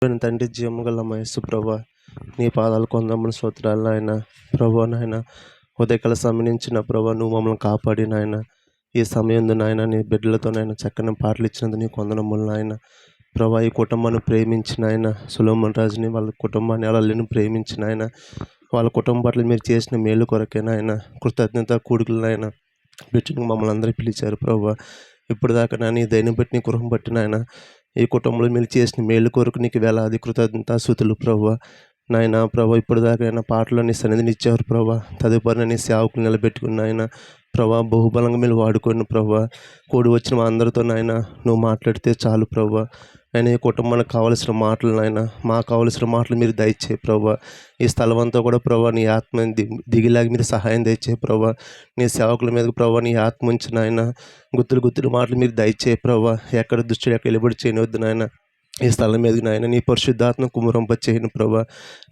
తండ్రి, జీవము గల మా యేసు ప్రభువా, నీ పాదాలు కొందములు స్తోత్రాలు నాయన. ప్రభువా నాయన, ఉదయకాల సమయం నుంచి నా ప్రభువా నువ్వు మమ్మల్ని కాపాడి నాయన, ఈ సమయంలో నాయన నీ బిడ్డలతో నాయన చక్కని పాటలు ఇచ్చినందుకు నీ కొందనములు నాయన. ప్రభా, ఈ కుటుంబాన్ని ప్రేమించిన ఆయన సొలొమోన్ రాజుని, వాళ్ళ కుటుంబాన్ని అలల్ని ప్రేమించిన ఆయన, వాళ్ళ కుటుంబం పట్ల మీరు చేసిన మేలు కొరకేనా ఆయన కృతజ్ఞత కూడుకులు నాయన పెట్టి మమ్మల్ని అందరూ పిలిచారు. ప్రభువా, ఇప్పుడు దాకా నాని దైనం బట్టి నీ గృహం బట్టి నాయన ఈ కుటుంబంలో మీరు చేసిన మేలు కొరకు నీకు వేలాది కృతజ్ఞతాస్తుతులు. ప్రభువా నాయన, ప్రభా ఇప్పుడు దాకా అయినా పాటలో నీ సన్నిధిని ఇచ్చారు. ప్రభా, తదుపరి నీ సేవకులు నిలబెట్టుకున్న ఆయన ప్రభా, బహుబలంగా మీరు వాడుకోండి. ప్రభా, కూడి వచ్చిన మా అందరితో నాయన నువ్వు మాట్లాడితే చాలు. ప్రభా, ఆయన ఈ కుటుంబానికి కావలసిన మాటలు నాయన, మాకు కావలసిన మాటలు మీరు దయచే. ప్రభా, ఈ స్థలం అంతా కూడా ప్రభా నీ ఆత్మ దిగిలాగి మీరు సహాయం దయచే. ప్రభా, నీ సేవకుల మీద ప్రభా నీ ఆత్మ ఉంచి నాయన గుత్తులు మాటలు మీరు దయచే. ప్రభా, ఎక్కడ దుష్టుడు ఎక్కడ వెలుబడి చేయనవద్దు నాయన. ఈ స్థలం మీద నాయన నీ పరిశుద్ధాత్మ కుమరింపచేయను. ప్రభా,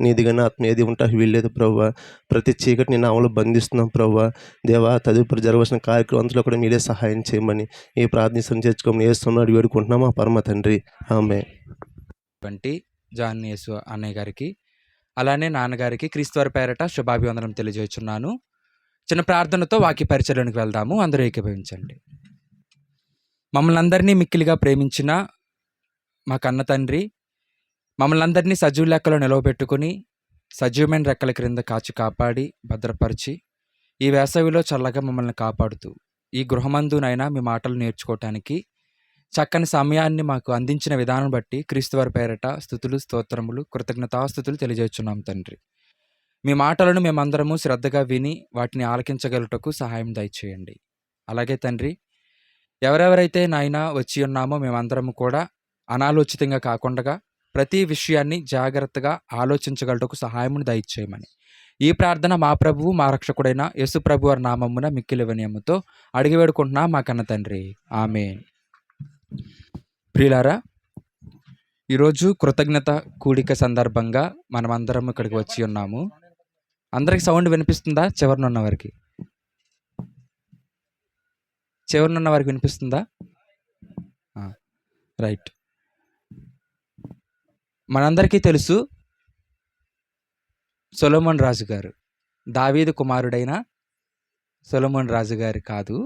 నీదిగానే ఆత్మ ఏది ఉంటా వీల్లేదు. ప్రభా, ప్రతి చీకటి నీ నామలో బంధిస్తున్నాం. ప్రభా దేవా, తదుపరి జరగవలసిన కార్యక్రమంలో కూడా మీరే సహాయం చేయమని ఈ ప్రార్థన చేర్చుకోమని ఏస్తున్నాడు వేడుకుంటున్నాం మా పరమ తండ్రి. ఆమె జాన్ యేసు అన్నయ్య గారికి అలానే నాన్నగారికి క్రీస్తువారి పేరట శుభాభివందనం తెలియజేస్తున్నాను. చిన్న ప్రార్థనతో వాక్య పరిచయంలోనికి వెళ్దాము. అందరూ ఏకీభవించండి. మమ్మల్ని అందరినీ మిక్కిలిగా ప్రేమించిన మా కన్న తండ్రి, మమ్మల్ని అందరినీ సజీవ లెక్కలో నిలవబెట్టుకుని సజీవమైన రెక్కల క్రింద కాచి కాపాడి భద్రపరిచి ఈ వేసవిలో చల్లగా మమ్మల్ని కాపాడుతూ ఈ గృహమందునైనా మీ మాటలు నేర్చుకోవటానికి చక్కని సమయాన్ని మాకు అందించిన విధానం బట్టి క్రీస్తువారి పేరట స్తుతులు, స్తోత్రములు, కృతజ్ఞతాస్తుతులు తెలియజేస్తున్నాం తండ్రి. మీ మాటలను మేమందరము శ్రద్ధగా విని వాటిని ఆలకించగలుగుటకు సహాయం దయచేయండి. అలాగే తండ్రి, ఎవరెవరైతే నాయన వచ్చి ఉన్నామో మేమందరము కూడా అనాలోచితంగా కాకుండా ప్రతి విషయాన్ని జాగ్రత్తగా ఆలోచించగలటకు సహాయమును దయచేయమని ఈ ప్రార్థన మా ప్రభువు మా రక్షకుడైన యేసు ప్రభు వారి నామమున మిక్కిలి వినయముతో అడిగి వేడుకుంటున్నా మా కన్న తండ్రి. ఆమేన్. ప్రియులారా, ఈరోజు కృతజ్ఞత కూడిక సందర్భంగా మనమందరం ఇక్కడికి వచ్చి ఉన్నాము. అందరికి సౌండ్ వినిపిస్తుందా? చివరినున్న వారికి వినిపిస్తుందా? రైట్. మనందరికీ తెలుసు, సొలొమోన్ రాజు గారు దావీదు కుమారుడైన సొలొమోన్ రాజు గారు కాదు,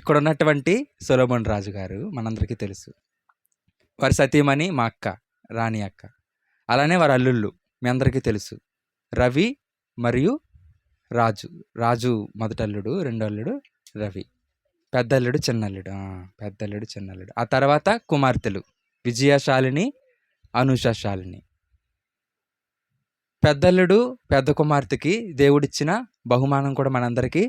ఇక్కడ ఉన్నటువంటి సొలొమోన్ రాజు గారు మనందరికీ తెలుసు. వారి సతీమణి మా అక్క రాణి అక్క, అలానే వారి అల్లుళ్ళు మీ అందరికీ తెలుసు, రవి మరియు రాజు. రాజు మొదటల్లుడు, రెండో అల్లుడు రవి, పెద్దల్లుడు చిన్నల్లుడు. ఆ తర్వాత కుమార్తెలు విజయశాలిని, అనూషశాలిని. పెద్దల్లుడు పెద్ద కుమార్తెకి దేవుడిచ్చిన బహుమానం కూడా మనందరికీ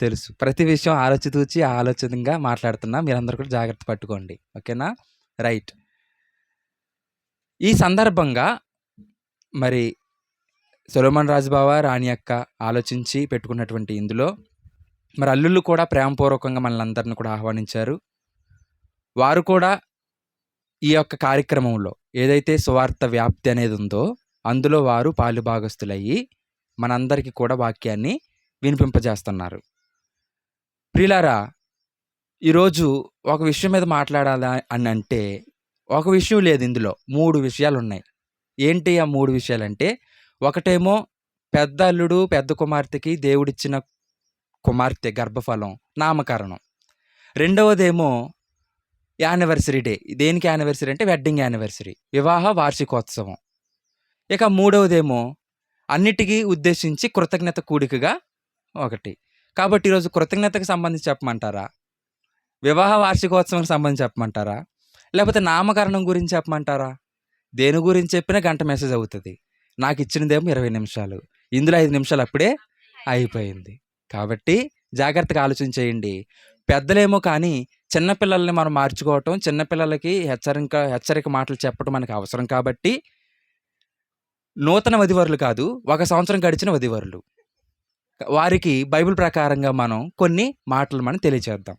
తెలుసు. ప్రతి విషయం ఆలోచితూచి ఆలోచనగా మాట్లాడుతున్నా, మీరందరూ కూడా జాగ్రత్త పట్టుకోండి. ఓకేనా? రైట్. ఈ సందర్భంగా మరి సొలొమోన్ రాజు బావ, రాణి అక్క ఆలోచించి పెట్టుకున్నటువంటి ఇందులో మరి అల్లుళ్ళు కూడా ప్రేమపూర్వకంగా మనల్ని కూడా ఆహ్వానించారు. వారు కూడా ఈ యొక్క కార్యక్రమంలో ఏదైతే సువార్త వ్యాప్తి అనేది ఉందో అందులో వారు పాలుభాగస్తులయ్యి మనందరికీ కూడా వాక్యాన్ని వినిపింపజేస్తున్నారు. ప్రియులారా, ఈరోజు ఒక విషయం మీద మాట్లాడాలా అని అంటే ఒక విషయం లేదు, ఇందులో 3 విషయాలు ఉన్నాయి. ఏంటి ఆ 3 విషయాలంటే, ఒకటేమో పెద్ద అల్లుడు పెద్ద కుమార్తెకి దేవుడిచ్చిన కుమార్తె గర్భఫలం నామకరణం. రెండవదేమో యానివర్సరీ డే. దేనికి యానివర్సరీ అంటే వెడ్డింగ్ యానివర్సరీ, వివాహ వార్షికోత్సవం. ఇక మూడవదేమో అన్నిటికీ ఉద్దేశించి కృతజ్ఞత కూడికగా ఒకటి. కాబట్టి ఈరోజు కృతజ్ఞతకు సంబంధించి చెప్పమంటారా, వివాహ వార్షికోత్సవానికి సంబంధించి చెప్పమంటారా, లేకపోతే నామకరణం గురించి చెప్పమంటారా? దేని గురించి చెప్పినా గంట మెసేజ్ అవుతుంది. నాకు ఇచ్చినదేమో 20 నిమిషాలు, ఇందులో 5 నిమిషాలు అప్పుడే అయిపోయింది. కాబట్టి జాగ్రత్తగా ఆలోచించేయండి. పెద్దలేమో కానీ చిన్నపిల్లల్ని మనం మార్చుకోవటం, చిన్నపిల్లలకి హెచ్చరిక మాటలు చెప్పడం మనకు అవసరం. కాబట్టి నూతన వధువరులు కాదు, 1 సంవత్సరం గడిచిన వధువరులు, వారికి బైబిల్ ప్రకారంగా మనం కొన్ని మాటలు మనం తెలియచేద్దాం.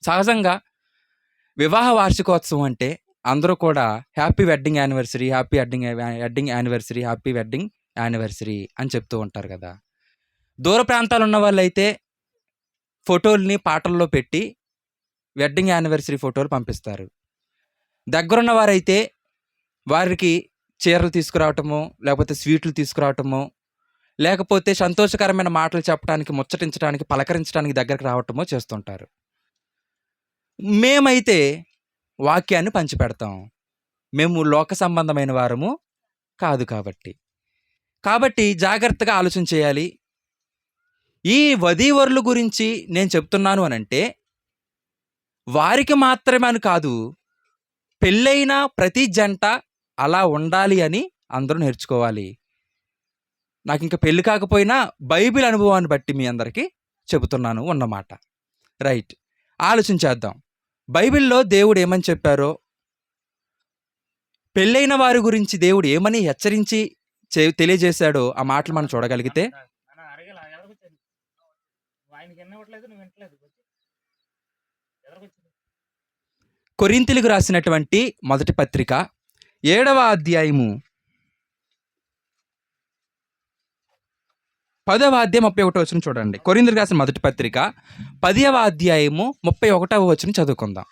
సహజంగా వివాహ వార్షికోత్సవం అంటే అందరూ కూడా happy wedding anniversary, happy wedding anniversary, happy wedding anniversary అని చెప్తూ ఉంటారు కదా. దూర ప్రాంతాలు ఉన్న వాళ్ళైతే ఫోటోల్ని పాటల్లో పెట్టి వెడ్డింగ్ యానివర్సరీ ఫోటోలు పంపిస్తారు. దగ్గరున్న వారైతే వారికి చీరలు తీసుకురావటము, లేకపోతే స్వీట్లు తీసుకురావటము, లేకపోతే సంతోషకరమైన మాటలు చెప్పడానికి, ముచ్చటించడానికి, పలకరించడానికి దగ్గరికి రావటమో చేస్తుంటారు. మేమైతే వాక్యాన్ని పంచిపెడతాం. మేము లోక సంబంధమైన వారము కాదు కాబట్టి. కాబట్టి జాగ్రత్తగా ఆలోచన చేయాలి. ఈ వధూవరుల గురించి నేను చెప్తున్నాను అనంటే, వారికి మాత్రమే అని కాదు, పెళ్ళైన ప్రతి జంట అలా ఉండాలి అని అందరూ నేర్చుకోవాలి. నాకు ఇంకా పెళ్లి కాకపోయినా బైబిల్ అనుభవాన్ని బట్టి మీ అందరికీ చెబుతున్నాను అన్నమాట. రైట్, ఆలోచించేద్దాం. బైబిల్లో దేవుడు ఏమని చెప్పారో, పెళ్ళైన వారి గురించి దేవుడు ఏమని హెచ్చరించి తెలియజేశాడో ఆ మాటలు మనం చూడగలిగితే, కొరింథీయులకు రాసినటువంటి మొదటి పత్రిక 7వ అధ్యాయము 10వ అధ్యాయం 31వ వచనం చూడండి. కొరింథీయులకు రాసిన మొదటి పత్రిక 10వ అధ్యాయము 31వ వచనం చదువుకుందాం.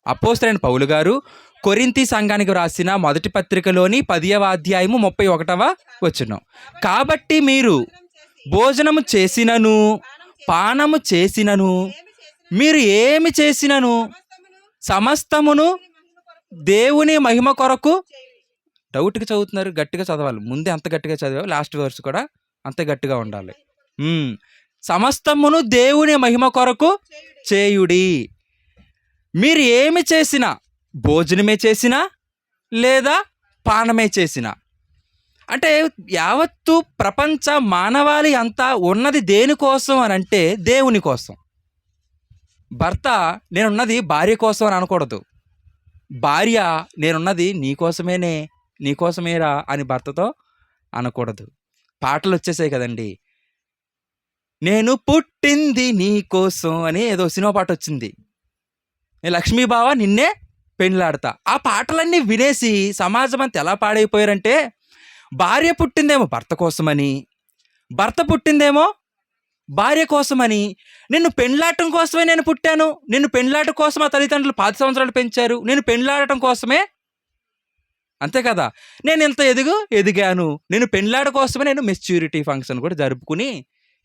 అపోస్తలుడైన పౌలు గారు కొరింథీ సంఘానికి రాసిన మొదటి పత్రికలోని 10వ అధ్యాయము 31వ వచనం. కాబట్టి మీరు భోజనము చేసినను పానము చేసినను మీరు ఏమి చేసినను సమస్తమును దేవుని మహిమ కొరకు. డౌట్గా చదువుతున్నారు, గట్టిగా చదవాలి. ముందే అంత గట్టిగా చదివావు, లాస్ట్ వర్స్ కూడా అంతే గట్టిగా ఉండాలి. సమస్తమును దేవుని మహిమ కొరకు చేయుడి. మీరు ఏమి చేసినా, భోజనమే చేసినా లేదా పానమే చేసినా, అంటే యావత్తు ప్రపంచ మానవాళి అంతా ఉన్నది దేనికోసం అని అంటే దేవుని కోసం. భర్త నేనున్నది భార్య కోసం అని అనకూడదు. భార్య నేనున్నది నీకోసమేరా అని భర్తతో అనకూడదు. పాటలు వచ్చేసాయి కదండి, నేను పుట్టింది నీ కోసం అని ఏదో సినిమా పాట వచ్చింది. లక్ష్మీబావ నిన్నే పెళ్ళాడతా. ఆ పాటలన్నీ వినేసి సమాజం అంతా ఎలా పాడైపోయారంటే, భార్య పుట్టిందేమో భర్త కోసమని, భర్త పుట్టిందేమో భార్య కోసమని, నిన్ను పెళ్ళాడటం కోసమే నేను పుట్టాను, నిన్ను పెళ్ళాడటం కోసం ఆ తల్లిదండ్రులు 10 సంవత్సరాలు పెంచారు, నేను పెళ్ళాడటం కోసమే, అంతే కదా, నేను ఇంత ఎదిగాను, నేను పెళ్ళాడ కోసమే నేను మెచ్యూరిటీ ఫంక్షన్ కూడా జరుపుకుని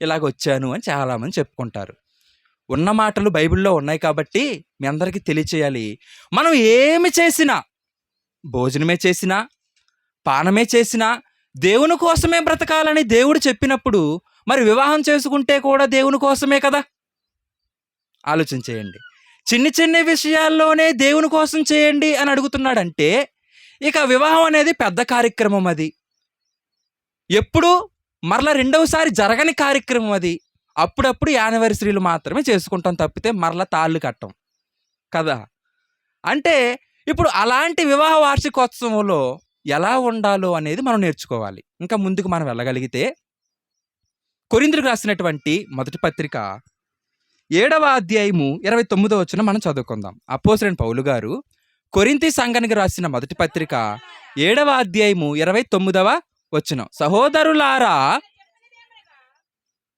ఇలాగ వచ్చాను అని చాలామంది చెప్పుకుంటారు. ఉన్న మాటలు బైబిల్లో ఉన్నాయి కాబట్టి మీ అందరికీ తెలియచేయాలి. మనం ఏమి చేసినా, భోజనమే చేసినా పానమే చేసినా దేవుని కోసమే బ్రతకాలని దేవుడు చెప్పినప్పుడు, మరి వివాహం చేసుకుంటే కూడా దేవుని కోసమే కదా. ఆలోచన చేయండి. చిన్ని చిన్ని విషయాల్లోనే దేవుని కోసం చేయండి అని అడుగుతున్నాడంటే, ఇక వివాహం అనేది పెద్ద కార్యక్రమం. అది ఎప్పుడు మరలా రెండవసారి జరగని కార్యక్రమం. అది అప్పుడప్పుడు యానివర్సరీలు మాత్రమే చేసుకుంటాం తప్పితే మరలా తాళ్ళు కట్టం కదా. అంటే ఇప్పుడు అలాంటి వివాహ వార్షికోత్సవంలో ఎలా ఉండాలో అనేది మనం నేర్చుకోవాలి. ఇంకా ముందుకు మనం వెళ్ళగలిగితే, కొరింథీయులకు రాసినటువంటి మొదటి పత్రిక 7వ అధ్యాయము 29వ వచనం మనం చదువుకుందాం. అపోస్తలుడైన పౌలు గారు కొరింథీ సంఘానికి రాసిన మొదటి పత్రిక 7వ అధ్యాయము 29వ వచనం. సహోదరులారా,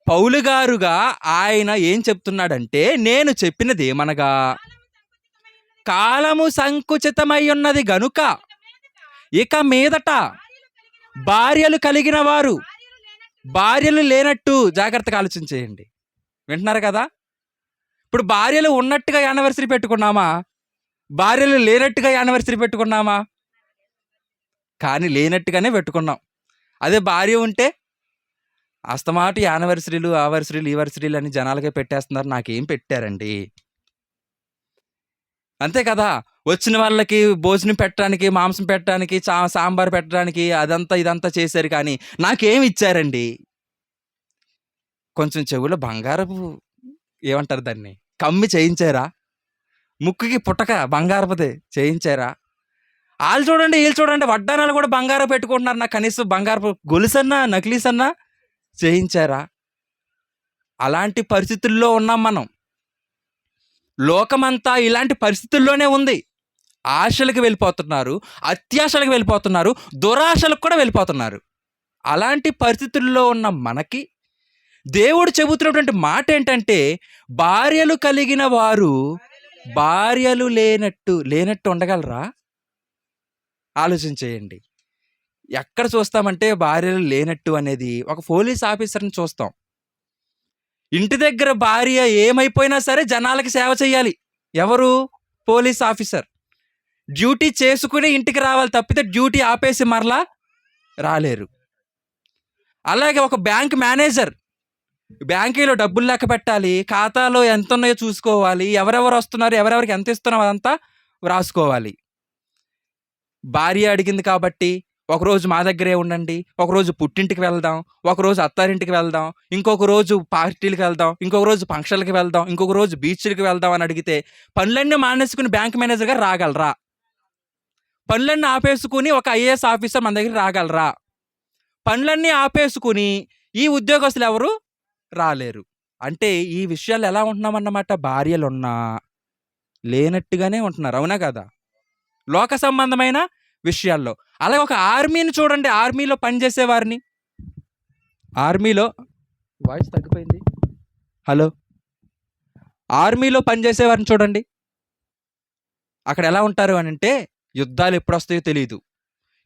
పౌలు గారుగా ఆయన ఏం చెప్తున్నాడంటే, నేను చెప్పినది ఏమనగా, కాలము సంకుచితమై ఉన్నది గనుక ఇక మీదట భార్యలు కలిగిన వారు భార్యలు లేనట్టు జాగ్రత్తగా ఆలోచన చేయండి. వింటున్నారు కదా. ఇప్పుడు భార్యలు ఉన్నట్టుగా యానివర్సరీ పెట్టుకున్నామా, భార్యలు లేనట్టుగా యానివర్సరీ పెట్టుకున్నామా? కానీ లేనట్టుగానే పెట్టుకున్నాం. అదే భార్య ఉంటే అస్తమాటు యానివర్సరీలు ఈ వర్సరీలు అని జనాలకే పెట్టేస్తున్నారు. నాకేం పెట్టారండి, అంతే కదా. వచ్చిన వాళ్ళకి భోజనం పెట్టడానికి, మాంసం పెట్టడానికి, సాంబార్ పెట్టడానికి అదంతా ఇదంతా చేశారు, కానీ నాకేం ఇచ్చారండి? కొంచెం చెవులో బంగారపు ఏమంటారు దాన్ని, కమ్మి చేయించారా? ముక్కుకి పుట్టక బంగారపుదే చేయించారా? వాళ్ళు చూడండి, వీళ్ళు చూడండి, వడ్డానాలు కూడా బంగారం పెట్టుకుంటున్నారు. నాకు కనీసం బంగారపు గొలుసన్నా నకిలీసన్నా చేయించారా? అలాంటి పరిస్థితుల్లో ఉన్నాం మనం. లోకమంతా ఇలాంటి పరిస్థితుల్లోనే ఉంది. ఆశలకు వెళ్ళిపోతున్నారు, అత్యాశలకు వెళ్ళిపోతున్నారు, దురాశలకు కూడా వెళ్ళిపోతున్నారు. అలాంటి పరిస్థితుల్లో ఉన్న మనకి దేవుడు చెబుతున్నటువంటి మాట ఏంటంటే, భార్యలు కలిగిన వారు భార్యలు లేనట్టు ఉండగలరా? ఆలోచన చేయండి. ఎక్కడ చూస్తామంటే భార్యలు లేనట్టు అనేది ఒక పోలీస్ ఆఫీసర్‌ని చూస్తాం. ఇంటి దగ్గర భార్య ఏమైపోయినా సరే జనాలకి సేవ చేయాలి. ఎవరు? Police officer. డ్యూటీ చేసుకుని ఇంటికి రావాలి తప్పితే డ్యూటీ ఆపేసి మరలా రాలేరు. అలాగే ఒక బ్యాంక్ మేనేజర్ బ్యాంకీలో డబ్బులు లెక్క పెట్టాలి. ఖాతాలో ఎంతున్నాయో చూసుకోవాలి. ఎవరెవరు వస్తున్నారు, ఎవరెవరికి ఎంత ఇస్తున్నాం అదంతా వ్రాసుకోవాలి. భార్య అడిగింది కాబట్టి ఒకరోజు మా దగ్గరే ఉండండి, ఒకరోజు పుట్టింటికి వెళ్దాం, ఒకరోజు అత్తారింటికి వెళ్దాం, ఇంకొక రోజు పార్టీలకు వెళ్దాం, ఇంకొక రోజు ఫంక్షన్‌లకి వెళ్దాం, ఇంకొక రోజు బీచ్‌లకి వెళ్దాం అని అడిగితే పనులన్నీ మానేసుకుని బ్యాంక్ మేనేజర్ గారు రాగలరా? పనులన్నీ ఆపేసుకుని ఒక ఐఏఎస్ ఆఫీసర్ మన దగ్గరికి రాగలరా? పనులన్నీ ఆపేసుకుని ఈ ఉద్యోగస్తులు ఎవరు రాలేరు. అంటే ఈ విషయాలు ఎలా ఉంటున్నామన్నమాట, భార్యలున్నా లేనట్టుగానే ఉంటున్నారు. అవునా కదా? లోక సంబంధమైన విషయాల్లో. అలాగే ఒక ఆర్మీని చూడండి, ఆర్మీలో పనిచేసేవారిని. ఆర్మీలో వాయిస్ తగ్గిపోయింది. హలో! ఆర్మీలో పనిచేసేవారిని చూడండి. అక్కడ ఎలా ఉంటారు అనంటే యుద్ధాలు ఎప్పుడొస్తాయో తెలీదు.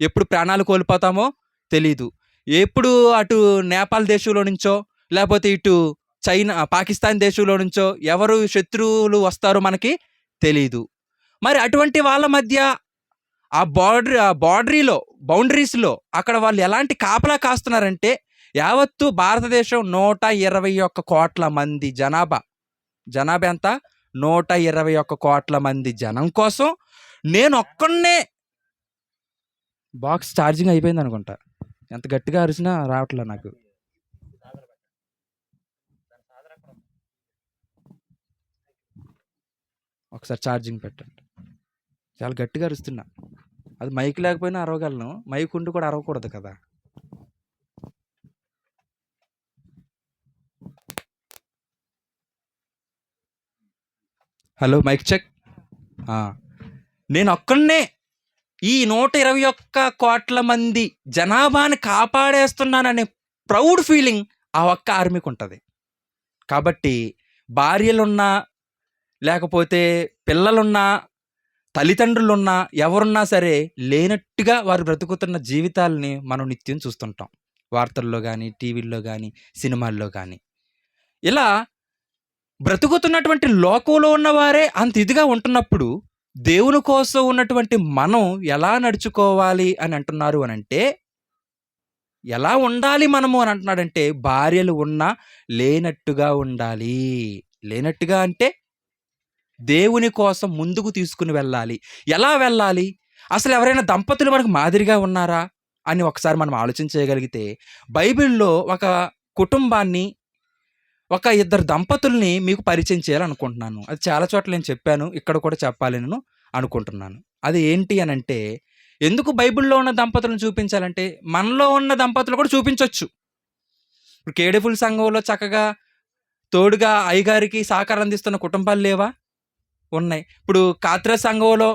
ఎప్పుడు ప్రాణాలు కోల్పోతామో తెలీదు. ఎప్పుడు అటు నేపాల్ దేశంలో నుంచో లేకపోతే ఇటు చైనా, పాకిస్తాన్ దేశంలో నుంచో ఎవరు శత్రువులు వస్తారో మనకి తెలీదు. మరి అటువంటి వాళ్ళ మధ్య ఆ బౌండరీస్‌లో అక్కడ వాళ్ళు ఎలాంటి కాపలా కాస్తున్నారంటే యావత్తు భారతదేశం 121 కోట్ల మంది జనాభా ఎంత? 121 కోట్ల మంది జనం కోసం నేనొక్కడినే బాక్స్ ఛార్జింగ్ అయిపోయిందనుకుంటా. ఎంత గట్టిగా అరిసినా రావట్లే నాకు. ఒకసారి ఛార్జింగ్ పెట్టండి. చాలా గట్టిగా అరుస్తున్నా. అది మైక్ లేకపోయినా అరవగలను. మైక్ ఉండి కూడా అరవకూడదు కదా! హలో! Mic check. నేనొక్కడినే ఈ 121 కోట్ల మంది జనాభాని కాపాడేస్తున్నాననే ప్రౌడ్ ఫీలింగ్ ఆ ఒక్క ఆర్మీకి ఉంటది. కాబట్టి భార్యలున్నా, లేకపోతే పిల్లలున్నా, తల్లిదండ్రులున్నా, ఎవరున్నా సరే లేనట్టుగా వారు బ్రతుకుతున్న జీవితాల్ని మనం నిత్యం చూస్తుంటాం. వార్తల్లో గానీ, టీవీల్లో గానీ, సినిమాల్లో గానీ. ఇలా బ్రతుకుతున్నటువంటి లోకంలో ఉన్నవారే అంత ఇదిగా ఉంటున్నప్పుడు దేవుని కోసం ఉన్నటువంటి మనం ఎలా నడుచుకోవాలి అని అంటున్నారు అనంటే, ఎలా ఉండాలి మనము అని అంటున్నాడంటే, భార్యలు ఉన్నా లేనట్టుగా ఉండాలి. లేనట్టుగా అంటే దేవుని కోసం ముందుకు తీసుకుని వెళ్ళాలి. ఎలా వెళ్ళాలి? అసలు ఎవరైనా దంపతులు మనకు మాదిరిగా ఉన్నారా అని ఒకసారి మనం ఆలోచన చేయగలిగితే, బైబిల్‌లో ఒక కుటుంబాన్ని, ఒక ఇద్దరు దంపతుల్ని మీకు పరిచయం చేయాలనుకుంటున్నాను. అది చాలా చోట్ల నేను చెప్పాను. ఇక్కడ కూడా చెప్పాలి నేను అనుకుంటున్నాను. అది ఏంటి అనంటే, ఎందుకు బైబిల్‌లో ఉన్న దంపతులను చూపించాలంటే, మనలో ఉన్న దంపతులు కూడా చూపించొచ్చు. ఇప్పుడు కేడీఫుల్ సంఘంలో చక్కగా తోడుగా అయ్యగారికి సహకారం అందిస్తున్న కుటుంబాలు లేవా? ఉన్నాయి. ఇప్పుడు కాత్రా సంఘంలో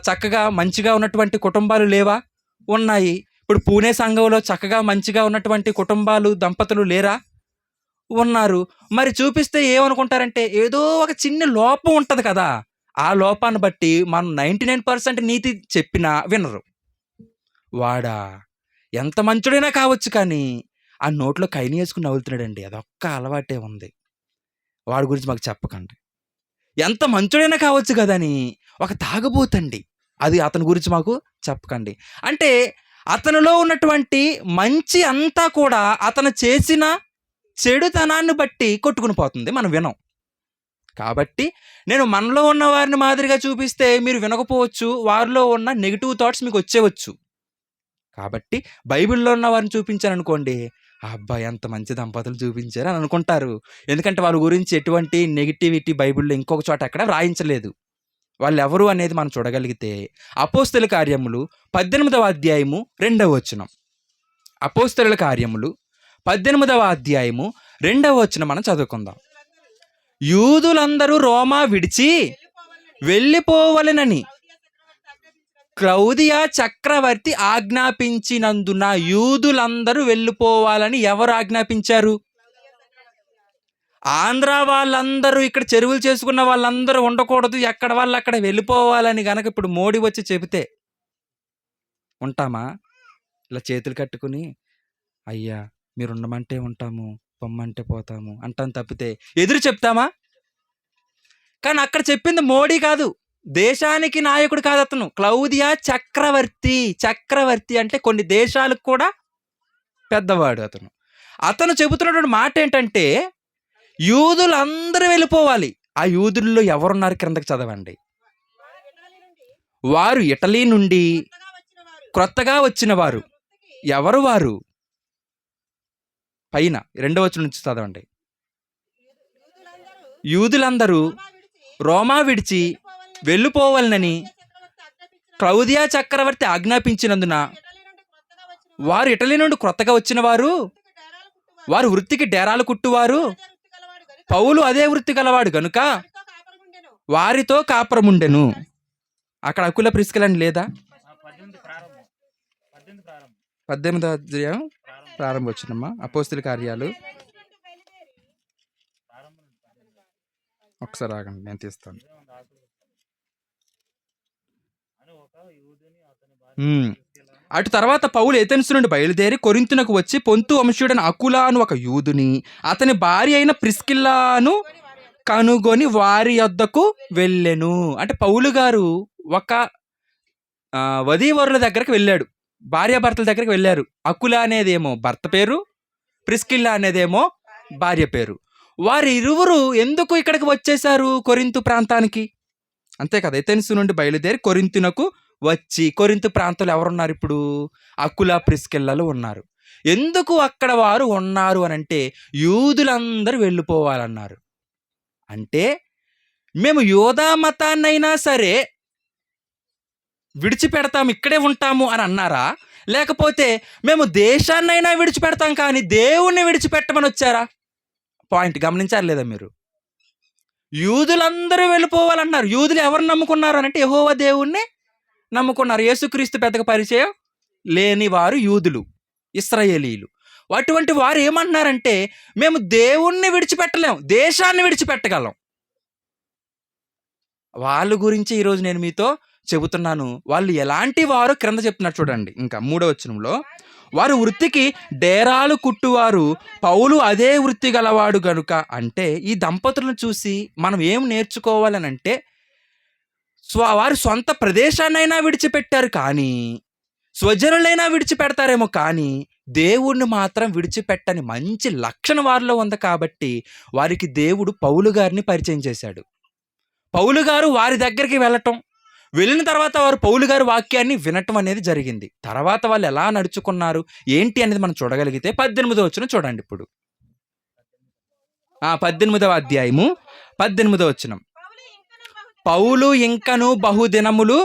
చక్కగా మంచిగా ఉన్నటువంటి కుటుంబాలు లేవా? ఉన్నాయి. ఇప్పుడు పూణే సంఘంలో చక్కగా మంచిగా ఉన్నటువంటి కుటుంబాలు, దంపతులు లేరా? ఉన్నారు. మరి చూపిస్తే ఏమనుకుంటారంటే ఏదో ఒక చిన్న లోపం ఉంటది కదా! ఆ లోపాన్ని బట్టి మనం 99% నీతి చెప్పినా వినరు. వాడా ఎంత మంచోడైనా కావచ్చు కానీ, ఆ నోట్లో కైని యేసుకొని నములుతున్నాడండి. అదొక్క అలవాటే ఉంది. వాడి గురించి మాకు చెప్పకండి. ఎంత మంచోడైనా కావచ్చు గదని ఒక తాగుబోతండి. అది అతని గురించి మాకు చెప్పకండి. అంటే అతనిలో ఉన్నటువంటి మంచి అంతా కూడా అతను చేసిన చెడుతనాన్ని బట్టి కొట్టుకొని పోతుంది. మనం వినం. కాబట్టి నేను మనలో ఉన్న వారిని మాదిరిగా చూపిస్తే మీరు వినకపోవచ్చు. వారిలో ఉన్న నెగెటివ్ థాట్స్ మీకు వచ్చేవచ్చు. కాబట్టి బైబిల్‌లో ఉన్న వారిని చూపించాననుకోండి, అబ్బా! ఎంత మంచి దంపతులు చూపించారు అని అనుకుంటారు. ఎందుకంటే వాళ్ళ గురించి ఎటువంటి నెగటివిటీ బైబిల్‌లో ఇంకొక చోట ఎక్కడ వ్రాయించలేదు. వాళ్ళెవరు అనేది మనం చూడగలిగితే అపోస్తలుల కార్యములు 18వ అధ్యాయము 2వ వచనం. అపోస్తలుల కార్యములు 18వ అధ్యాయము 2వ వచనం మనం చదువుకుందాం. యూదులందరూ రోమా విడిచి వెళ్ళిపోవలెనని క్లౌదియా చక్రవర్తి ఆజ్ఞాపించినందున యూదులందరూ వెళ్ళిపోవాలని ఎవరు ఆజ్ఞాపించారు? ఆంధ్ర వాళ్ళందరూ ఇక్కడ చెరువులు చేసుకున్న వాళ్ళందరూ ఉండకూడదు, ఎక్కడ వాళ్ళు అక్కడ వెళ్ళిపోవాలని గనక ఇప్పుడు మోడీ వచ్చి చెబితే ఉంటామా? ఇలా చేతులు కట్టుకుని అయ్యా మీరు ఉండమంటే ఉంటాము, పొమ్మంటే పోతాము అంటాం తప్పితే ఎదురు చెప్తామా? కానీ అక్కడ చెప్పింది మోడీ కాదు, దేశానికి నాయకుడు కాదు అతను, క్లౌదియా చక్రవర్తి. చక్రవర్తి అంటే కొన్ని దేశాలకు కూడా పెద్దవాడు అతను. అతను చెబుతున్నటువంటి మాట ఏంటంటే యూదులందరూ వెళ్ళిపోవాలి. ఆ యూదుల్లో ఎవరున్నారు క్రిందకి చదవండి. వారు ఇటలీ నుండి క్రొత్తగా వచ్చిన వారు. ఎవరు వారు? పైన 2వ వచనం నుంచి చదవండి. యూదులందరూ రోమా విడిచి వెళ్ళిపోవాలని క్లౌదియా చక్రవర్తి ఆజ్ఞాపించినందున వారు ఇటలీ నుండి క్రొత్తగా వచ్చిన వారు, వారు వృత్తికి డేరాలు కుట్టువారు. పౌలు అదే వృత్తి గలవాడు గనుక వారితో కాపురముండెను. అక్కడ అకుల ప్రిస్కిలని లేదా? 18వ అధ్యాయం ప్రారంభం వచ్చినమ్మా. అపోస్తుల కార్యాలు ఒకసారి ఆగండి, నేను తీస్తాను. అటు తర్వాత పౌలు ఏథెన్సు నుండి బయలుదేరి కొరింథునకు వచ్చి పొంతు వంశీయుడైన అకుల అను ఒక యూదుని అతని భార్య అయిన ప్రిస్కిల్లాను కనుగొని వారి యొద్దకు వెళ్ళెను. అంటే పౌలు గారు ఒక వధీవరుల దగ్గరకు వెళ్ళాడు, భార్యాభర్తల దగ్గరికి వెళ్ళారు. అకుల అనేదేమో భర్త పేరు, ప్రిస్కిల్లా అనేదేమో భార్య పేరు. వారి ఇరువురు ఎందుకు ఇక్కడికి వచ్చేశారు? కొరింథు ప్రాంతానికి, అంతే కదా. ఏథెన్సు నుండి బయలుదేరి కొరింథునకు వచ్చి, కొరింథు ప్రాంతంలో ఎవరున్నారు ఇప్పుడు? అకుల ప్రిస్కిల్లాలు ఉన్నారు. ఎందుకు అక్కడ వారు ఉన్నారు అని అంటే యూదులందరూ వెళ్ళిపోవాలన్నారు. అంటే మేము యోధా మతాన్నైనా సరే విడిచిపెడతాము, ఇక్కడే ఉంటాము అని అన్నారా? లేకపోతే మేము దేశాన్నైనా విడిచిపెడతాం కానీ దేవుణ్ణి విడిచిపెట్టమని వచ్చారా? పాయింట్ గమనించారు లేదా మీరు? యూదులందరూ వెళ్ళిపోవాలన్నారు. యూదులు ఎవరు నమ్ముకున్నారు అని అంటే యెహోవా దేవుణ్ణి నమ్ముకున్నారు. యేసుక్రీస్తు పెద్దగా పరిచయం లేని వారు యూదులు, ఇశ్రాయేలీలు. అటువంటి వారు ఏమంటున్నారంటే మేము దేవుణ్ణి విడిచిపెట్టలేం, దేశాన్ని విడిచిపెట్టగలం. వాళ్ళ గురించి ఈరోజు నేను మీతో చెబుతున్నాను. వాళ్ళు ఎలాంటి వారు క్రింద చెప్తున్నారు చూడండి. ఇంకా 3వ వచనంలో వారు వృత్తికి డేరాలు కుట్టువారు, పౌలు అదే వృత్తి గలవాడు గనుక. అంటే ఈ దంపతులను చూసి మనం ఏం నేర్చుకోవాలనంటే వారు సొంత ప్రదేశాన్నైనా విడిచిపెట్టారు కానీ, స్వజనులైనా విడిచిపెడతారేమో కానీ దేవుణ్ణి మాత్రం విడిచిపెట్టని మంచి లక్షణం వారిలో ఉంది. కాబట్టి వారికి దేవుడు పౌలు గారిని పరిచయం చేశాడు. పౌలు గారు వారి దగ్గరికి వెళ్ళిన తర్వాత వారు పౌలు గారి వాక్యాన్ని వినటం అనేది జరిగింది. తర్వాత వాళ్ళు ఎలా నడుచుకున్నారు ఏంటి అనేది మనం చూడగలిగితే 18వ వచనం చూడండి. ఇప్పుడు 18వ అధ్యాయము 18వ వచనం. పౌలు ఇంకను బహుదినములు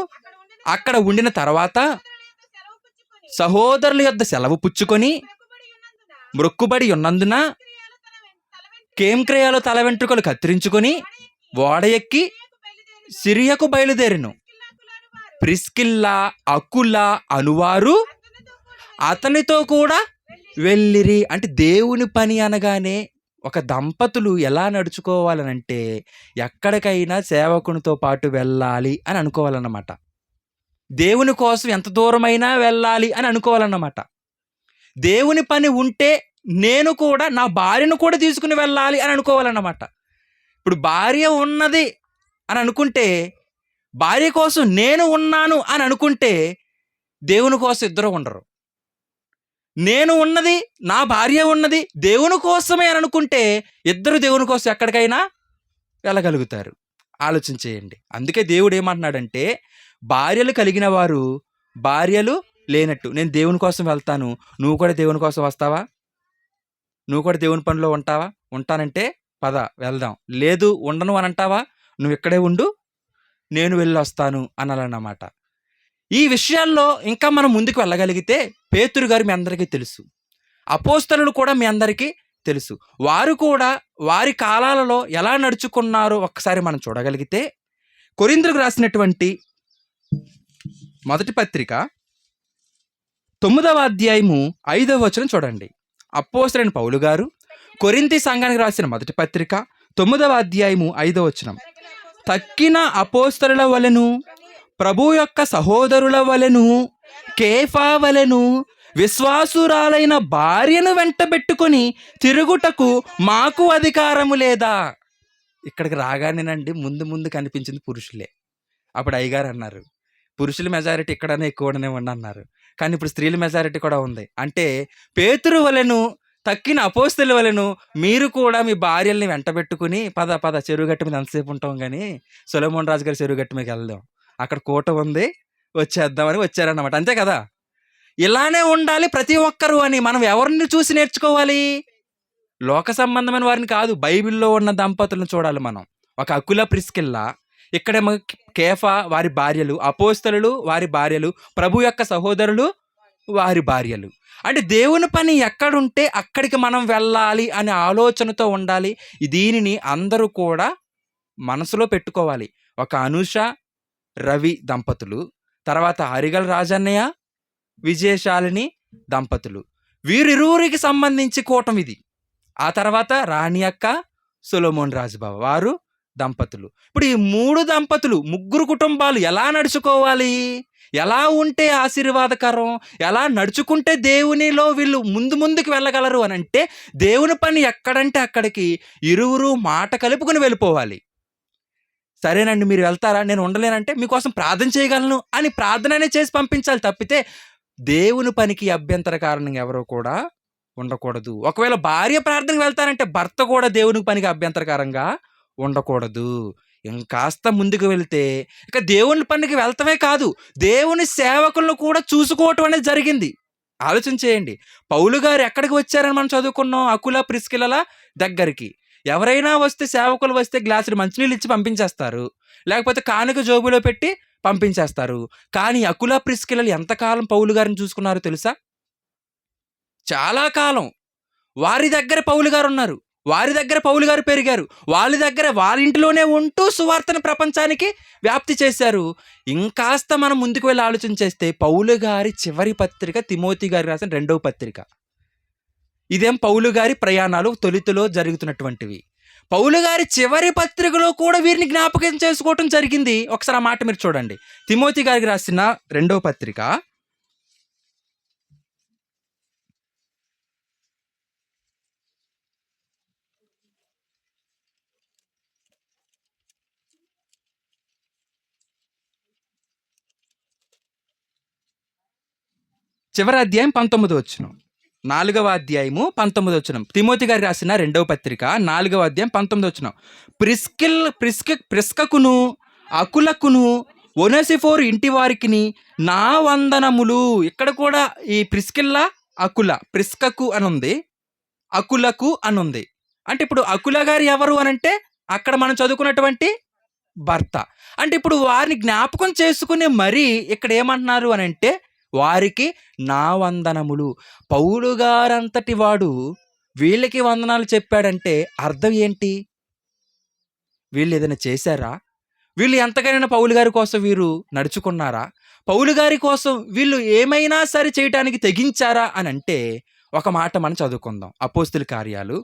అక్కడ ఉండిన తర్వాత సహోదరుల యొద్ద సెలవు పుచ్చుకొని మ్రొక్కుబడి ఉన్నందున కేంక్రేయాలో తల వెంట్రుకలు కత్తిరించుకొని ఓడ ఎక్కి సిరియకు బయలుదేరిను. ప్రిస్కిల్లా అకుల అనువారు అతనితో కూడా వెళ్ళిరి. అంటే దేవుని పని అనగానే ఒక దంపతులు ఎలా నడుచుకోవాలనంటే ఎక్కడికైనా సేవకునితో పాటు వెళ్ళాలి అని అనుకోవాలన్నమాట. దేవుని కోసం ఎంత దూరమైనా వెళ్ళాలి అని అనుకోవాలన్నమాట. దేవుని పని ఉంటే నేను కూడా నా భార్యను కూడా తీసుకుని వెళ్ళాలి అని అనుకోవాలన్నమాట. ఇప్పుడు భార్య ఉన్నది అని అనుకుంటే, భార్య కోసం నేను ఉన్నాను అని అనుకుంటే దేవుని కోసం ఇద్దరు ఉండరు. నేను ఉన్నది, నా భార్య ఉన్నది దేవుని కోసమే అని అనుకుంటే ఇద్దరు దేవుని కోసం ఎక్కడికైనా వెళ్ళగలుగుతారు. ఆలోచన చేయండి. అందుకే దేవుడు ఏమంటున్నాడంటే భార్యలు కలిగిన వారు భార్యలు లేనట్టు. నేను దేవుని కోసం వెళ్తాను, నువ్వు కూడా దేవుని కోసం వస్తావా? నువ్వు కూడా దేవుని పనిలో ఉంటావా? ఉంటానంటే పద వెళ్దాం. లేదు ఉండను అని అంటావా? నువ్వు ఇక్కడే ఉండు, నేను వెళ్ళి వస్తాను అనాలన్నమాట. ఈ విషయాల్లో ఇంకా మనం ముందుకు వెళ్ళగలిగితే పేతురు గారు మీ అందరికీ తెలుసు, అపోస్తలులు కూడా మీ అందరికీ తెలుసు. వారు కూడా వారి కాలాలలో ఎలా నడుచుకున్నారో ఒక్కసారి మనం చూడగలిగితే కొరింథీయులకు రాసినటువంటి మొదటి పత్రిక 9వ అధ్యాయము 5వ వచనం చూడండి. అపోస్తలుడైన పౌలు గారు కొరింథీ సంఘానికి రాసిన మొదటి పత్రిక 9వ అధ్యాయము 5వ వచనం. తక్కిన అపోస్తలుల వలెను, ప్రభు యొక్క సహోదరుల వలెను, కేఫా వలెను విశ్వాసురాలైన భార్యను వెంటబెట్టుకొని తిరుగుటకు మాకు అధికారము లేదా? ఇక్కడికి రాగానేనండి ముందు కనిపించింది పురుషులే. అప్పుడు అయ్యగారు అన్నారు, పురుషుల మెజారిటీ ఇక్కడనే ఎక్కువనే ఉండి అన్నారు. కానీ ఇప్పుడు స్త్రీల మెజారిటీ కూడా ఉంది. అంటే పేతురు వలెను, తక్కిన అపోస్తలుల వలెను మీరు కూడా మీ భార్యల్ని వెంటబెట్టుకుని పద చెరువుగట్టు మీద ఎంతసేపు ఉంటాం, కానీ సొలొమోన్ రాజు గారి చెరువుగట్టు మీదకి వెళ్దాం, అక్కడ కోట ఉంది, వచ్చేద్దామని వచ్చారన్నమాట. అంతే కదా? ఇలానే ఉండాలి ప్రతి ఒక్కరు అని మనం ఎవరిని చూసి నేర్చుకోవాలి? లోక సంబంధమైన వారిని కాదు, బైబిల్లో ఉన్న దంపతులను చూడాలి మనం. ఒక అకుల ప్రిస్కిల్లా, ఇక్కడేమో కేఫా వారి భార్యలు, అపోస్తలులు వారి భార్యలు, ప్రభు యొక్క సహోదరులు వారి భార్యలు. అంటే దేవుని పని ఎక్కడుంటే అక్కడికి మనం వెళ్ళాలి అనే ఆలోచనతో ఉండాలి. దీనిని అందరూ కూడా మనసులో పెట్టుకోవాలి. ఒక అనుష రవి దంపతులు, తర్వాత హరిగల్ రాజన్నయ్య విజయశాలిని దంపతులు, వీరిరువురికి సంబంధించి కూటం ఇది. ఆ తర్వాత రాణి అక్క సొలొమోన్ రాజుబావ వారు దంపతులు. ఇప్పుడు ఈ 3 దంపతులు, 3 కుటుంబాలు ఎలా నడుచుకోవాలి, ఎలా ఉంటే ఆశీర్వాదకరం, ఎలా నడుచుకుంటే దేవునిలో వీళ్ళు ముందుకు వెళ్ళగలరు అని అంటే, దేవుని పని ఎక్కడంటే అక్కడికి ఇరువురు మాట కలుపుకుని వెళ్ళిపోవాలి. సరేనండి మీరు వెళ్తారా, నేను ఉండలేనంటే మీకోసం ప్రార్థన చేయగలను అని ప్రార్థననే చేసి పంపించాలి తప్పితే దేవుని పనికి అభ్యంతర కారణంగా ఎవరో కూడా ఉండకూడదు. ఒకవేళ భార్య ప్రార్థనకు వెళ్తారంటే భర్త కూడా దేవుని పనికి అభ్యంతరకరంగా ఉండకూడదు. ఇంకాస్త ముందుకు వెళ్తే ఇక దేవుని పనికి వెళ్తమే కాదు, దేవుని సేవకులను కూడా చూసుకోవటం అనేది జరిగింది. ఆలోచన చేయండి. పౌలు గారు ఎక్కడికి వచ్చారని మనం చదువుకున్నాం? అకుల ప్రిస్కిలల దగ్గరికి. ఎవరైనా వస్తే, సేవకులు వస్తే గ్లాసులు మంచినీళ్ళు ఇచ్చి పంపించేస్తారు, లేకపోతే కానుక జోబులో పెట్టి పంపించేస్తారు. కానీ అకుల ప్రిస్కిలలు ఎంతకాలం పౌలు గారిని చూసుకున్నారో తెలుసా? చాలా కాలం. వారి దగ్గర పౌలు గారు ఉన్నారు, వారి దగ్గర పౌలు గారు పెరిగారు, వాళ్ళ దగ్గర వారింటిలోనే ఉంటూ సువార్తను ప్రపంచానికి వ్యాప్తి చేశారు. ఇంకాస్త మనం ముందుకు వెళ్ళి ఆలోచన చేస్తే పౌలు గారి చివరి పత్రిక తిమోతి గారి రాసిన 2వ పత్రిక. ఇదేం పౌలు గారి ప్రయాణాలు తొలితలో జరుగుతున్నటువంటివి. పౌలు గారి చివరి పత్రికలో కూడా వీరిని జ్ఞాపకం చేసుకోవటం జరిగింది. ఒకసారి ఆ మాట మీరు చూడండి. తిమోతి గారికి రాసిన 2వ పత్రిక చివరి అధ్యాయం 19వ వచనం. 4వ అధ్యాయము 19వ వచనం. తిమోతి గారికి రాసిన 2వ పత్రిక 4వ అధ్యాయం 19వ వచనం. ప్రిస్కకును అకులకును ఒనేసిఫోరు ఇంటి వారికి నా వందనములు. ఇక్కడ కూడా ఈ ప్రిస్కిల్లా అకుల, ప్రిస్కకు అని ఉంది, అకులకు అని ఉంది. అంటే ఇప్పుడు అకుల గారు ఎవరు అనంటే అక్కడ మనం చదువుకున్నటువంటి భర్త. అంటే ఇప్పుడు వారిని జ్ఞాపకం చేసుకునే మరీ ఇక్కడ ఏమంటున్నారు అనంటే వారికి నా వందనములు. పౌలు గారంతటి వాడు వీళ్ళకి వందనాలు చెప్పాడంటే అర్థం ఏంటి? వీళ్ళు ఏదైనా చేశారా? వీళ్ళు ఎంతకైనా పౌలు గారి కోసం వీరు నడుచుకున్నారా? పౌలు గారి కోసం వీళ్ళు ఏమైనా సరే చేయటానికి తెగించారా అని అంటే ఒక మాట మనం చదువుకుందాం. అపోస్తుల కార్యాలు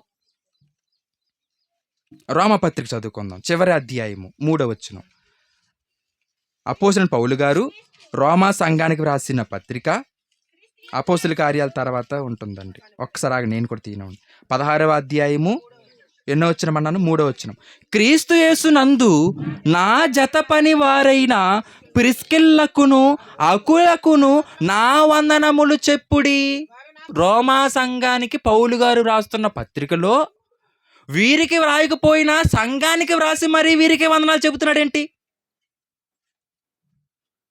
రోమపత్రిక చదువుకుందాం. చివరి అధ్యాయము 3వ వచనం. అపోస్తులైన పౌలు గారు రోమా సంఘానికి రాసిన పత్రిక, అపోస్తుల కార్యాల తర్వాత ఉంటుందండి. ఒక్కసారి నేను కూడా తీయనండి. 16వ అధ్యాయము ఎన్నో వచనం అన్నాను? 3వ వచనం. క్రీస్తు యేసునందు నా జత పని వారైన ప్రిస్కిల్లకును అకులకును నా వందనములు చెప్పుడి. రోమా సంఘానికి పౌలు గారు రాస్తున్న పత్రికలో వీరికి వ్రాయకపోయినా సంఘానికి వ్రాసి మరీ వీరికి వందనాలు చెబుతున్నాడేంటి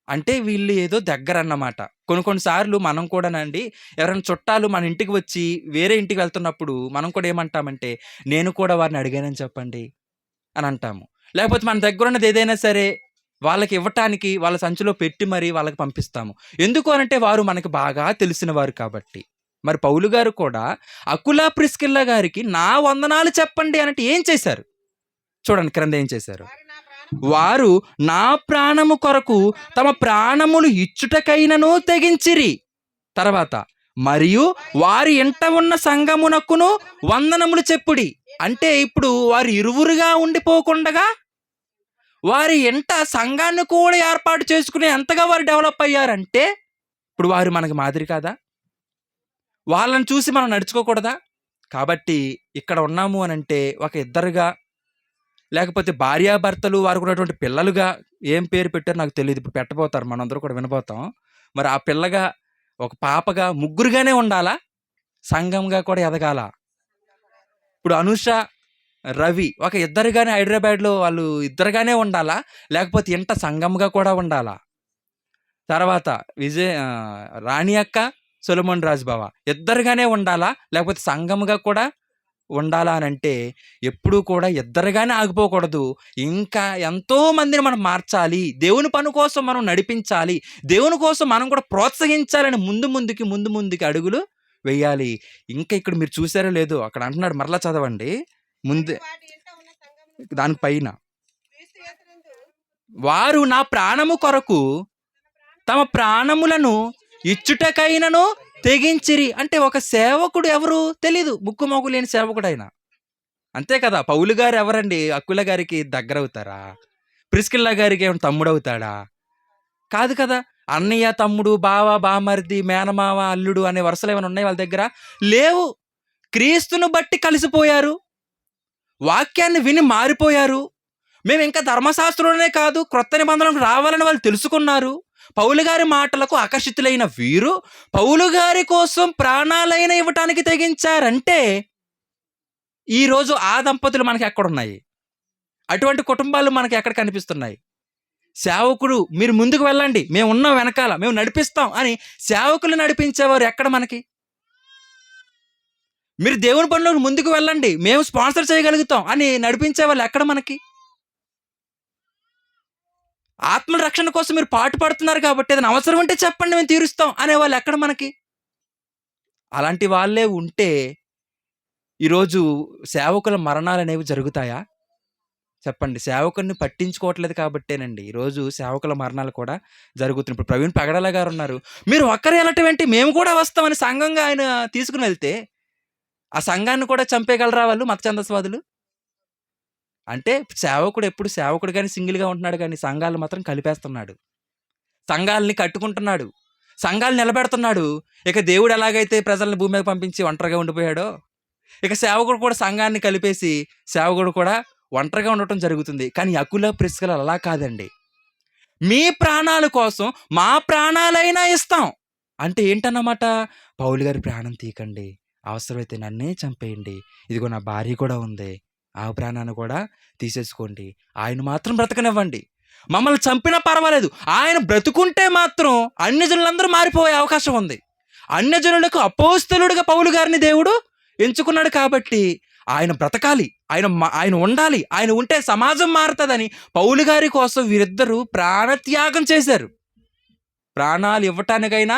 అంటే వీళ్ళు ఏదో దగ్గర అన్నమాట. కొన్నిసార్లు మనం కూడానండి ఎవరైనా చుట్టాలు మన ఇంటికి వచ్చి వేరే ఇంటికి వెళ్తున్నప్పుడు మనం కూడా ఏమంటామంటే నేను కూడా వారిని అడిగానని చెప్పండి అని అంటాము. లేకపోతే మన దగ్గర ఉన్నది ఏదైనా సరే వాళ్ళకి ఇవ్వటానికి వాళ్ళ సంచిలో పెట్టి మరీ వాళ్ళకి పంపిస్తాము. ఎందుకు అనంటే వారు మనకి బాగా తెలిసిన వారు కాబట్టి. మరి పౌలు గారు కూడా అకుల ప్రిస్కిల్ల గారికి నా వందనాలు చెప్పండి అనంటే ఏం చేశారు చూడండి. క్రింద ఏం చేశారు? వారు నా ప్రాణము కొరకు తమ ప్రాణములు ఇచ్చుటకైనను తెగించిరి. తర్వాత మరియు వారి ఇంట ఉన్న సంఘమునకును వందనములు చెప్పుడి. అంటే ఇప్పుడు వారు ఇరువురుగా ఉండిపోకుండగా వారి ఇంట సంఘాన్ని కూడా ఏర్పాటు చేసుకునే ఎంతగా వారు డెవలప్ అయ్యారంటే, ఇప్పుడు వారు మనకి మాదిరి కాదా? వాళ్ళని చూసి మనం నడుచుకోకూడదా? కాబట్టి ఇక్కడ ఉన్నాము అనంటే ఒక ఇద్దరుగా, లేకపోతే భార్యాభర్తలు వారికి ఉన్నటువంటి పిల్లలుగా, ఏం పేరు పెట్టారో నాకు తెలీదు. ఇప్పుడు పెట్టబోతారు, మనందరూ కూడా వినబోతాం. మరి ఆ పిల్లగా, ఒక పాపగా, ముగ్గురుగానే ఉండాలా? సంఘంగా కూడా ఎదగాల? ఇప్పుడు అనుష, రవి ఒక ఇద్దరుగానే హైదరాబాద్‌లో వాళ్ళు ఇద్దరుగానే ఉండాలా? లేకపోతే ఇంట సంఘంగా కూడా ఉండాలా? తర్వాత రాణి అక్క, సొలొమోన్ రాజు బావ ఇద్దరుగానే ఉండాలా? లేకపోతే సంఘముగా కూడా ఉండాలా అనంటే, ఎప్పుడూ కూడా ఇద్దరుగానే ఆగిపోకూడదు. ఇంకా ఎంతో మందిని మనం మార్చాలి. దేవుని పని కోసం మనం నడిపించాలి. దేవుని కోసం మనం కూడా ప్రోత్సహించాలని ముందు ముందుకి అడుగులు వెయ్యాలి. ఇంకా ఇక్కడ మీరు చూసారో లేదో, అక్కడ అంటున్నాడు, మరలా చదవండి. ముందే దాని పైన, వారు నా ప్రాణము కొరకు తమ ప్రాణములను ఇచ్చుటకైనను తెగించిరి. అంటే ఒక సేవకుడు ఎవరు తెలీదు, ముక్కు లేని సేవకుడు ఆయన. అంతే కదా. పౌలు గారు ఎవరండి అక్విల గారికి దగ్గర అవుతారా? ప్రిస్కిల్లా గారికి ఏమైనా తమ్ముడు అవుతాడా? కాదు కదా. అన్నయ్య, తమ్ముడు, బావ, బామర్ది, మేనమావ, అల్లుడు అనే వరుసలు ఏమైనా ఉన్నాయి వాళ్ళ దగ్గర? లేవు. క్రీస్తును బట్టి కలిసిపోయారు, వాక్యాన్ని విని మారిపోయారు. మేము ఇంకా ధర్మశాస్త్రంలోనే కాదు, క్రొత్త నిబంధనలకు రావాలని వాళ్ళు తెలుసుకున్నారు. పౌలు గారి మాటలకు ఆకర్షితులైన వీరు పౌలు గారి కోసం ప్రాణాలైన ఇవ్వటానికి తెగించారంటే, ఈరోజు ఆ దంపతులు మనకి ఎక్కడున్నాయి? అటువంటి కుటుంబాలు మనకి ఎక్కడ కనిపిస్తున్నాయి? సేవకుడు, మీరు ముందుకు వెళ్ళండి, మేము ఉన్నాం వెనకాల, మేము నడిపిస్తాం అని సేవకులు నడిపించేవారు ఎక్కడ మనకి? మీరు దేవుని పనిలోకి ముందుకు వెళ్ళండి, మేము స్పాన్సర్ చేయగలుగుతాం అని నడిపించే వాళ్ళు ఎక్కడ మనకి? ఆత్మల రక్షణ కోసం మీరు పాటు పడుతున్నారు కాబట్టి ఏదైనా అవసరం ఉంటే చెప్పండి, మేము తీరుస్తాం అనేవాళ్ళు ఎక్కడ మనకి? అలాంటి వాళ్ళే ఉంటే ఈరోజు సేవకుల మరణాలు అనేవి జరుగుతాయా? చెప్పండి. సేవకుడిని పట్టించుకోవట్లేదు కాబట్టేనండి ఈరోజు సేవకుల మరణాలు కూడా జరుగుతున్నాయి. ఇప్పుడు ప్రవీణ్ పగడాల గారు ఉన్నారు. మీరు ఒక్కరే వెళ్ళటం ఏంటి, మేము కూడా వస్తామని సంఘంగా ఆయన తీసుకుని వెళ్తే, ఆ సంఘాన్ని కూడా చంపేయగలరా వాళ్ళు మత ఛందస్వాదులు? అంటే సేవకుడు ఎప్పుడు సేవకుడు కానీ సింగిల్గా ఉంటున్నాడు, కానీ సంఘాలు మాత్రం కలిపేస్తున్నాడు, సంఘాలని కట్టుకుంటున్నాడు, సంఘాలు నిలబెడుతున్నాడు. ఇక దేవుడు ఎలాగైతే ప్రజల్ని భూమి మీద పంపించి ఒంటరిగా ఉండిపోయాడో, ఇక సేవకుడు కూడా సంఘాన్ని కలిపేసి సేవకుడు కూడా ఒంటరిగా ఉండటం జరుగుతుంది. కానీ అకుల, ప్రిస్కిల అలా కాదండి. మీ ప్రాణాల కోసం మా ప్రాణాలైనా ఇస్తాం అంటే ఏంటన్నమాట? పౌలు గారి ప్రాణం తీయకండి, అవసరమైతే నన్నే చంపేయండి, ఇదిగో నా భార్య కూడా ఉంది, ఆ ప్రాణాన్ని కూడా తీసేసుకోండి, ఆయన మాత్రం బ్రతకనివ్వండి, మమ్మల్ని చంపినా పర్వాలేదు, ఆయన బ్రతుకుంటే మాత్రం అన్యజనులందరూ మారిపోయే అవకాశం ఉంది. అన్యజనులకు అపోస్తలుడిగా పౌలు గారిని దేవుడు ఎంచుకున్నాడు కాబట్టి ఆయన బ్రతకాలి, ఆయన ఉండాలి, ఆయన ఉంటే సమాజం మారుతుందని పౌలు గారి కోసం వీరిద్దరూ ప్రాణత్యాగం చేశారు, ప్రాణాలు ఇవ్వటానికైనా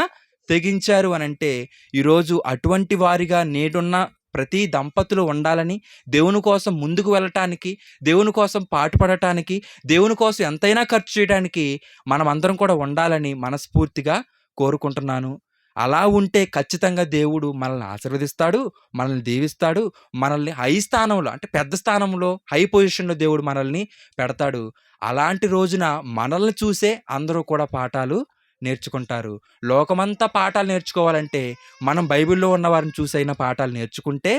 తెగించారు అనంటే, ఈరోజు అటువంటి వారిగా నేడున్న ప్రతి దంపతులు ఉండాలని, దేవుని కోసం ముందుకు వెళ్ళటానికి, దేవుని కోసం పాటుపడటానికి, దేవుని కోసం ఎంతైనా ఖర్చు చేయడానికి మనం అందరం కూడా ఉండాలని మనస్ఫూర్తిగా కోరుకుంటున్నాను. అలా ఉంటే ఖచ్చితంగా దేవుడు మనల్ని ఆశీర్వదిస్తాడు, మనల్ని దీవిస్తాడు, మనల్ని హై స్థానంలో, అంటే పెద్ద స్థానంలో, హై పొజిషన్లో దేవుడు మనల్ని పెడతాడు. అలాంటి రోజున మనల్ని చూసే అందరూ కూడా పాఠాలు నేర్చుకుంటారు. లోకమంతా పాఠాలు నేర్చుకోవాలంటే మనం బైబిల్లో ఉన్న వారిని చూసైనా పాఠాలు నేర్చుకుంటే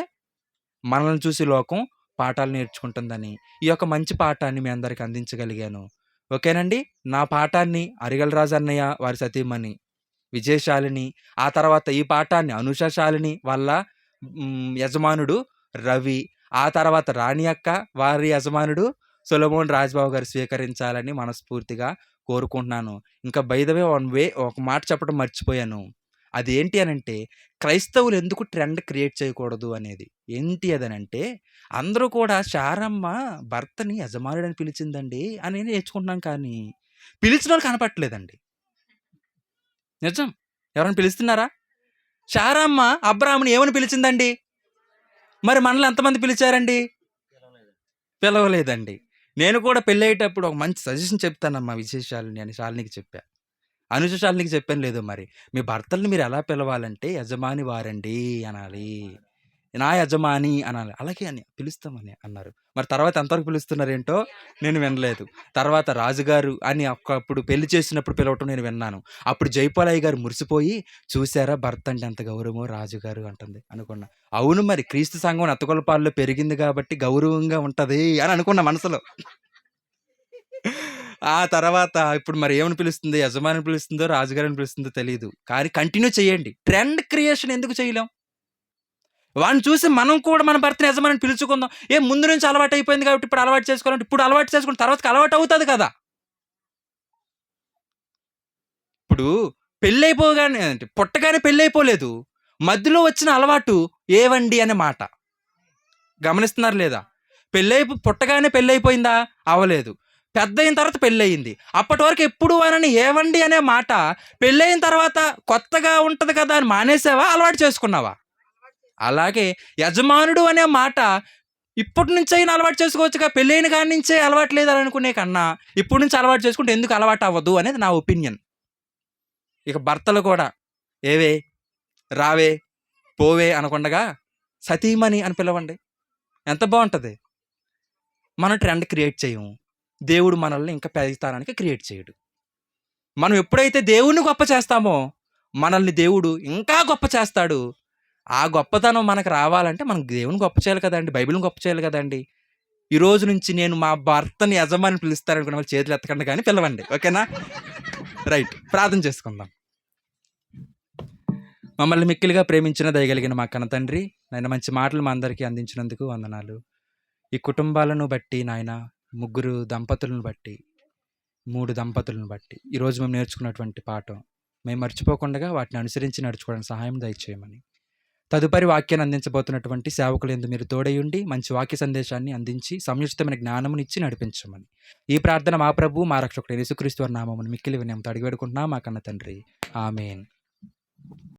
మనల్ని చూసి లోకం పాఠాలు నేర్చుకుంటుందని ఈ యొక్క మంచి పాఠాన్ని మీ అందరికి అందించగలిగాను. ఓకేనండి. నా పాఠాన్ని అరిగల రాజు అన్నయ్య వారి సతీమణి విజయశాలిని, ఆ తర్వాత ఈ పాఠాన్ని అనుషశాలిని వాళ్ళ యజమానుడు రవి, ఆ తర్వాత రాణి అక్క వారి యజమానుడు సొలొమోన్ రాజబాబు గారు స్వీకరించాలని మనస్ఫూర్తిగా కోరుకుంటున్నాను. ఇంకా బై ద వే ఒక మాట చెప్పడం మర్చిపోయాను. అదేంటి అనంటే, క్రైస్తవులు ఎందుకు ట్రెండ్ క్రియేట్ చేయకూడదు అనేది. ఏంటి అదనంటే, అందరూ కూడా శారమ్మ భర్తని యజమానుడని పిలిచిందండి అని నేర్చుకుంటున్నాం, కానీ పిలిచిన వాళ్ళు కనపట్లేదండి. నిజం. ఎవరైనా పిలుస్తున్నారా? శారమ్మ అబ్రాహాముని ఏమని పిలిచిందండి? మరి మనల్ని ఎంతమంది పిలిచారండి? పిలవలేదండి. నేను కూడా పెళ్ళయ్యేటప్పుడు ఒక మంచి సజెషన్ చెప్తానమ్మా విశేషాలని అని శాలినికి చెప్పా. అనుజశాలినికి చెప్పాను లేదో మరి. మీ భర్తల్ని మీరు ఎలా పిలవాలంటే యజమాని వారండి అనాలి. నా యజమాని అనాలి. అలాగే అని పిలుస్తామని అన్నారు. మరి తర్వాత ఎంతవరకు పిలుస్తున్నారేంటో నేను వినలేదు. తర్వాత రాజుగారు అని అప్పుడు పెళ్లి చేసినప్పుడు పిలవటం నేను విన్నాను. అప్పుడు జైపాలయ్య గారు మురిసిపోయి, చూసారా భర్త అంటే ఎంత గౌరవమో రాజుగారు అంటుంది అనుకున్నా. అవును మరి క్రీస్తు సంఘం నత్తగొలపాల్లో పెరిగింది కాబట్టి గౌరవంగా ఉంటది అని అనుకున్నా మనసులో. ఆ తర్వాత ఇప్పుడు మరి ఏమని పిలుస్తుంది? యజమానిని పిలుస్తుందో, రాజుగారిని పిలుస్తుందో తెలీదు. కానీ కంటిన్యూ చేయండి. ట్రెండ్ క్రియేషన్ ఎందుకు చేయలేం? వాడిని చూసి మనం కూడా మన భర్తని యజమానిని పిలుచుకుందాం. ముందు నుంచి అలవాటు అయిపోయింది కాబట్టి ఇప్పుడు అలవాటు చేసుకోవాలంటే ఇప్పుడు అలవాటు చేసుకున్న తర్వాతకి అలవాటు అవుతది కదా! ఇప్పుడు పెళ్ళైపోగానే అంటే పుట్టగానే పెళ్ళైపోలేదు. మధ్యలో వచ్చిన అలవాటు ఏవండి అనే మాట. గమనిస్తున్నారా లేదా? పుట్టగానే పెళ్ళైపోయిందా? అవ్వలేదు. పెద్దయిన తర్వాత పెళ్ళయింది. అప్పటి వరకు ఎప్పుడు అనని ఏవండి అనే మాట పెళ్ళయిన తర్వాత కొత్తగా ఉంటది కదా అని మానేసావా? అలవాటు చేసుకున్నావా? అలాగే యజమానుడు అనే మాట ఇప్పటి నుంచైనా అలవాటు చేసుకోవచ్చుగా. పెళ్ళైన కాడి నుంచే అలవాటు లేదని అనుకునే కన్నా ఇప్పటి నుంచి అలవాటు చేసుకుంటే ఎందుకు అలవాటు అవ్వదు అనేది నా ఒపీనియన్. ఇక భర్తలు కూడా ఏవే, రావే, పోవే అనకుండగా సతీమణి అని పిలవండి. ఎంత బావుంటది. మనం ట్రెండ్ క్రియేట్ చేయము. దేవుడు మనల్ని ఇంకా పై స్థానానికి క్రియేట్ చేయడు. మనం ఎప్పుడైతే దేవుడిని గొప్ప చేస్తామో మనల్ని దేవుడు ఇంకా గొప్ప చేస్తాడు. ఆ గొప్పతనం మనకు రావాలంటే మనం దేవుని గొప్ప చేయాలి కదండీ! బైబిల్‌ని గొప్ప చేయాలి కదండీ! ఈ రోజు నుంచి నేను మా భర్తని యజమాని పిలుస్తారనుకునే వాళ్ళు చేతులు ఎత్తకండి గానీ పిలవండి. ఓకేనా? రైట్. ప్రార్థన చేసుకుందాం. మమ్మల్ని మిక్కిలిగా ప్రేమించిన దయగలిగిన మా కన్న తండ్రి, నాయన మంచి మాటలు మా అందరికీ అందించినందుకు వందనాలు. ఈ కుటుంబాలను బట్టి నాయన 3 దంపతులను బట్టి, 3 దంపతులను బట్టి ఈరోజు మేము నేర్చుకున్నటువంటి పాఠం మేము మర్చిపోకుండగా వాటిని అనుసరించి నడుచుకోవడానికి సహాయం దయచేయమని. తదుపరి వాక్యాన్ని అందించబోతున్నటువంటి సేవకులందు మీరు తోడయుండి మంచి వాక్య సందేశాన్ని అందించి సముచితమైన జ్ఞానమునిచ్చి నడిపించమని. ఈ ప్రార్థన మా ప్రభువు, మా రక్షకుడైన యేసుక్రీస్తు వారి నామమున మిక్కిలి వినయంతో అడిగి వేడుకుంటున్నాం మా కన్న తండ్రి. ఆమేన్.